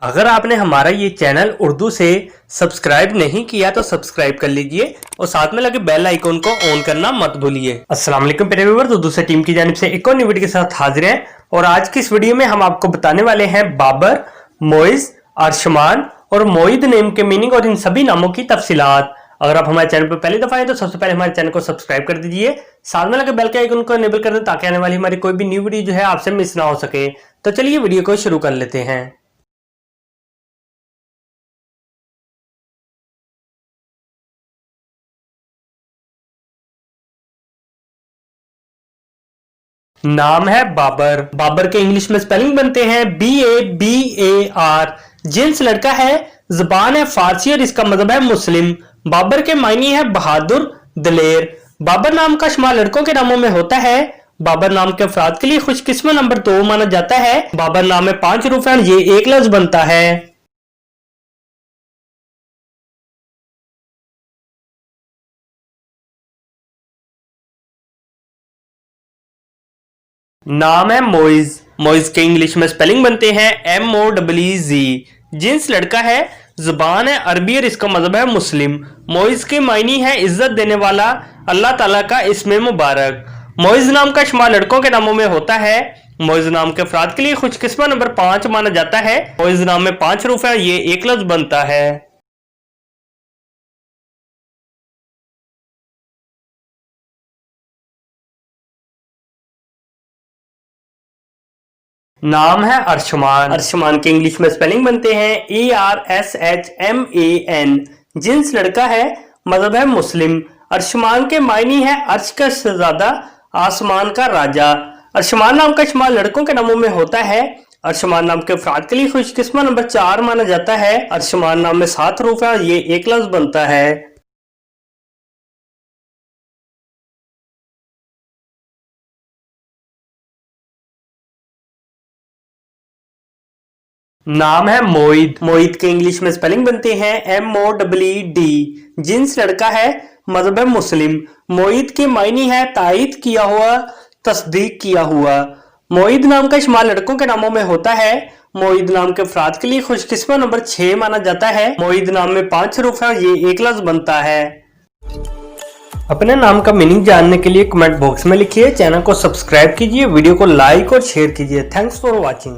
अगर आपने हमारा ये चैनल उर्दू से सब्सक्राइब नहीं किया तो सब्सक्राइब कर लीजिए और साथ में लगे बेल आइकन को ऑन करना मत भूलिए। अस्सलाम वालेकुम प्यारे व्यूअर्स, उर्दू से टीम की जानिब से एक और नई वीडियो के साथ हाजिर हैं और आज की इस वीडियो में हम आपको बताने वाले हैं बाबर, मोइज, अरशमान और मोईद नेम के मीनिंग और इन सभी नामों की तफसीलात। अगर आप हमारे चैनल पर पहली दफा आए तो सबसे पहले हमारे चैनल को सब्सक्राइब कर दीजिए, साथ में लगे बेल के आइकन को इनेबल कर दें ताकि आने वाली हमारी कोई भी न्यू वीडियो जो है आपसे मिस ना हो सके। तो चलिए वीडियो को शुरू कर लेते हैं। नाम है बाबर। बाबर के इंग्लिश में स्पेलिंग बनते हैं BABAR। जिन्स लड़का है, जुबान है फारसी और इसका मतलब है मुस्लिम। बाबर के मायने है बहादुर, दलेर। बाबर नाम का शुमार लड़कों के नामों में होता है। बाबर नाम के अफराद के लिए खुशकिस्मत नंबर 2 माना जाता है। बाबर नाम में 5 हरूफ हैं, ये एक लफ्ज बनता है। नाम है मोइज। मोइज के इंग्लिश में स्पेलिंग बनते हैं MOEZ। जिन्स लड़का है, जुबान है अरबी और इसका मतलब है मुस्लिम। मोइज के मायने है इज्जत देने वाला, अल्लाह ताला का इसमें मुबारक। मोइज नाम का शुमार लड़कों के नामों में होता है। मोइज नाम के अफराद के लिए खुशकिस्मत नंबर 5 माना जाता है। मोइज नाम में 5 हरूफ है, ये एक लफ्ज बनता है। नाम है अरशमान। अरशमान के इंग्लिश में स्पेलिंग बनते हैं ARSHMAN। जिन्स लड़का है, मतलब है मुस्लिम। अरशमान के मायने है अर्श का शहजादा, आसमान का राजा। अरशमान नाम का शुमार लड़कों के नामों में होता है। अरशमान नाम के अफराद के लिए खुशकिस्मत नंबर 4 माना जाता है। अरशमान नाम में 7 हरूफ है, ये एक लफ्ज बनता है। नाम है मोईद। मोईद के इंग्लिश में स्पेलिंग बनते हैं MOED। जिन्स लड़का है, मजहब है मुस्लिम। मोईद के मायने है तायद किया हुआ, तस्दीक किया हुआ। मोईद नाम का शुमार लड़कों के नामों में होता है। मोईद नाम के अफराद के लिए खुशकिस्मत नंबर 6 माना जाता है। मोईद नाम में 5 हरूफ है, ये एक लफ्ज बनता है। अपने नाम का मीनिंग जानने के लिए कमेंट बॉक्स में लिखिए, चैनल को सब्सक्राइब कीजिए, वीडियो को लाइक और शेयर कीजिए। Thanks for watching.